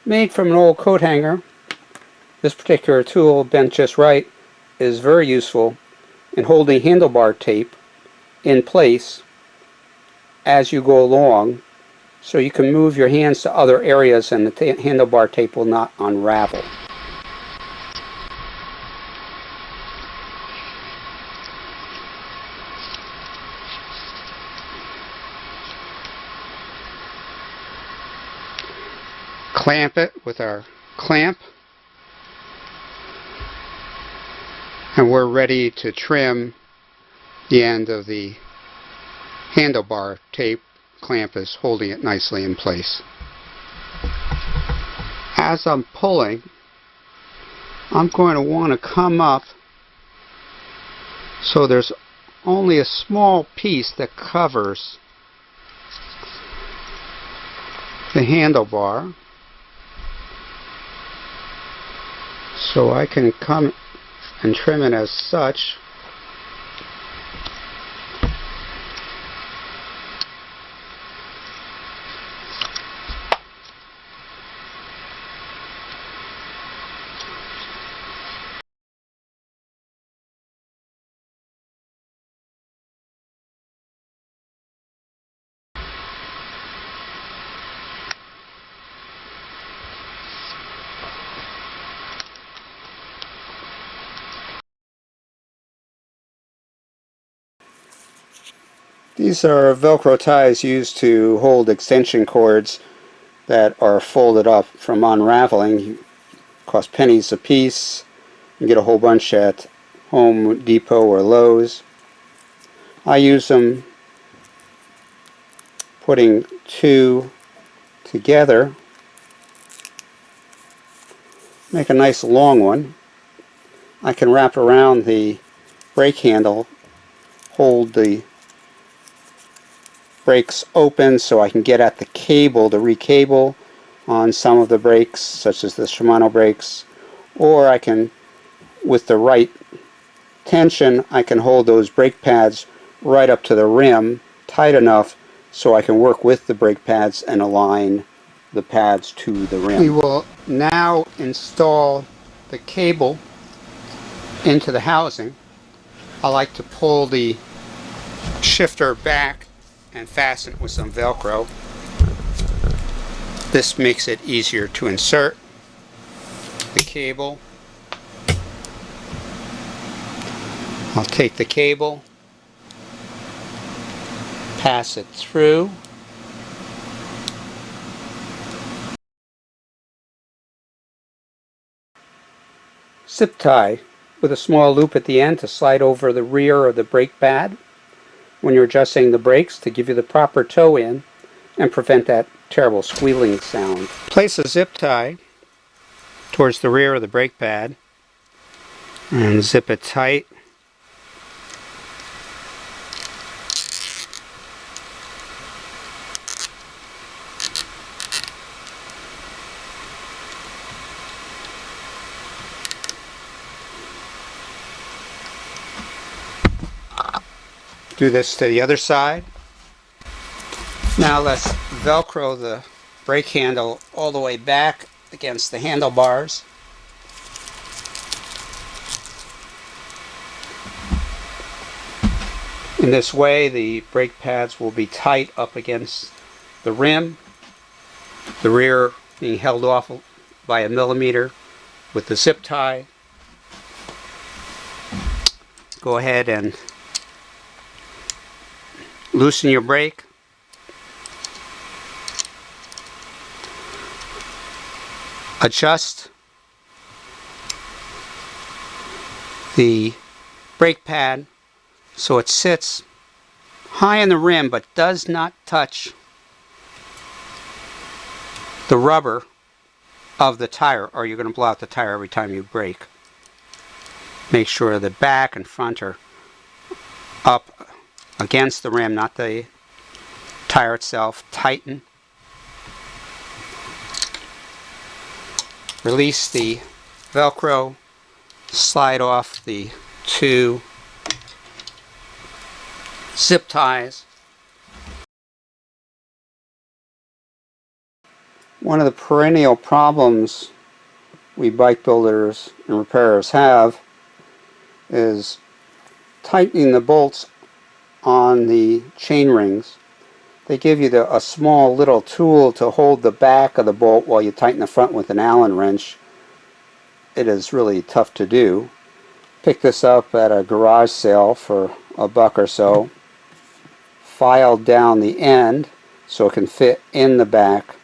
Made from an old coat hanger, this particular tool, bent just right, is very useful in holding handlebar tape in place as you go along, so you can move your hands to other areas and the handlebar tape will not unravel. Clamp it with our clamp, and we're ready to trim the end of the handlebar tape. Clamp is holding it nicely in place. As I'm pulling, I'm going to want to come up so there's only a small piece that covers the handlebar, so I can come and trim it as such. These are Velcro ties used to hold extension cords that are folded up from unraveling. Cost pennies a piece. You get a whole bunch at Home Depot or Lowe's. I use them putting two together. Make a nice long one. I can wrap around the brake handle, hold the brakes open so I can get at the cable to recable on some of the brakes, such as the Shimano brakes, or I can, with the right tension, I can hold those brake pads right up to the rim tight enough so I can work with the brake pads and align the pads to the rim. We will now install the cable into the housing. I like to pull the shifter back and fasten it with some Velcro. This makes it easier to insert the cable. I'll take the cable, pass it through, zip tie with a small loop at the end to slide over the rear of the brake pad when you're adjusting the brakes to give you the proper toe in and prevent that terrible squealing sound. Place a zip tie towards the rear of the brake pad and zip it tight. Do this to the other side. Now let's Velcro the brake handle all the way back against the handlebars. In this way, the brake pads will be tight up against the rim, the rear being held off by a millimeter with the zip tie. Go ahead and loosen your brake. Adjust the brake pad so it sits high in the rim but does not touch the rubber of the tire, or you're going to blow out the tire every time you brake. Make sure the back and front are up against the rim, not the tire itself. Tighten. Release the Velcro, slide off the two zip ties. One of the perennial problems we bike builders and repairers have is tightening the bolts on the chain rings. They give you a small little tool to hold the back of the bolt while you tighten the front with an Allen wrench. It is really tough to do. Pick this up at a garage sale for $1 or so. Filed down the end so it can fit in the back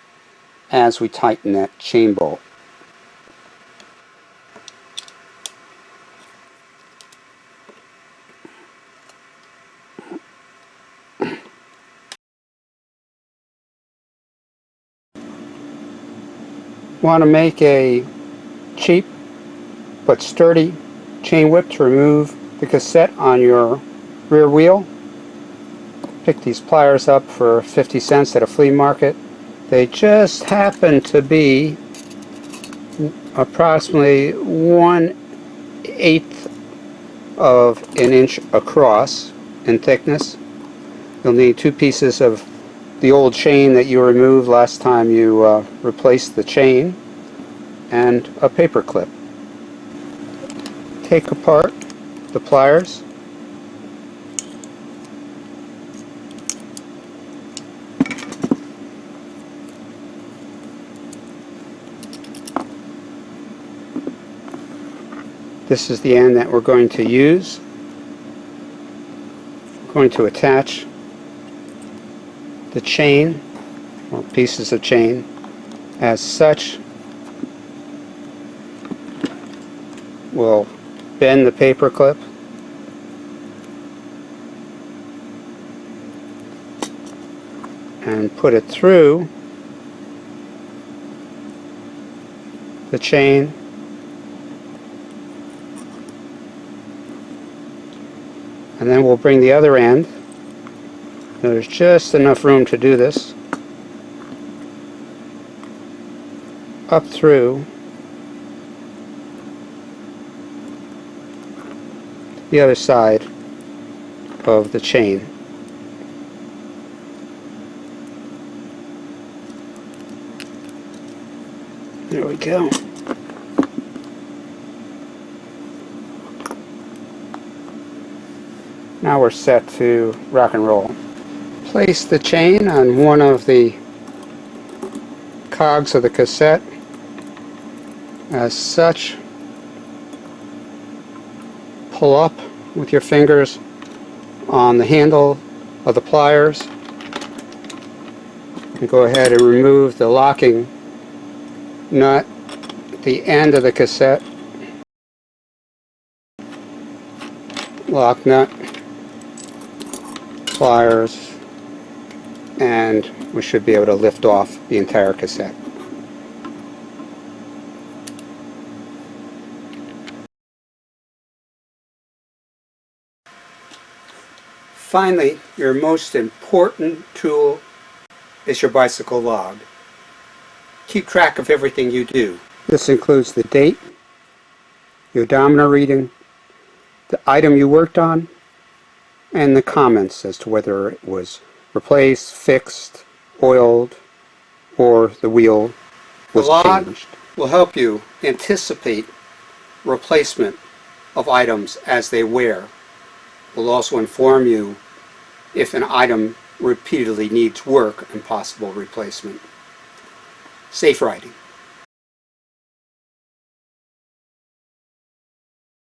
as we tighten that chain bolt. Want to make a cheap but sturdy chain whip to remove the cassette on your rear wheel? Pick these pliers up for 50 cents at a flea market. They just happen to be approximately 1/8 of an inch across in thickness. You'll need 2 pieces of the old chain that you removed last time you replaced the chain, and a paper clip. Take apart the pliers. This is the end that we're going to use. We're going to attach the chain, or pieces of chain, as such. We'll bend the paper clip and put it through the chain, and then we'll bring the other end. There's just enough room to do this, up through the other side of the chain. There we go. Now we're set to rock and roll. Place the chain on one of the cogs of the cassette as such. Pull up with your fingers on the handle of the pliers and go ahead and remove the locking nut at the end of the cassette. Lock nut, pliers, and we should be able to lift off the entire cassette. Finally, your most important tool is your bicycle log. Keep track of everything you do. This includes the date, the odometer reading, the item you worked on, and the comments as to whether it was replaced, fixed, oiled, or the wheel was changed. The log will help you anticipate replacement of items as they wear. It will also inform you if an item repeatedly needs work and possible replacement. Safe riding.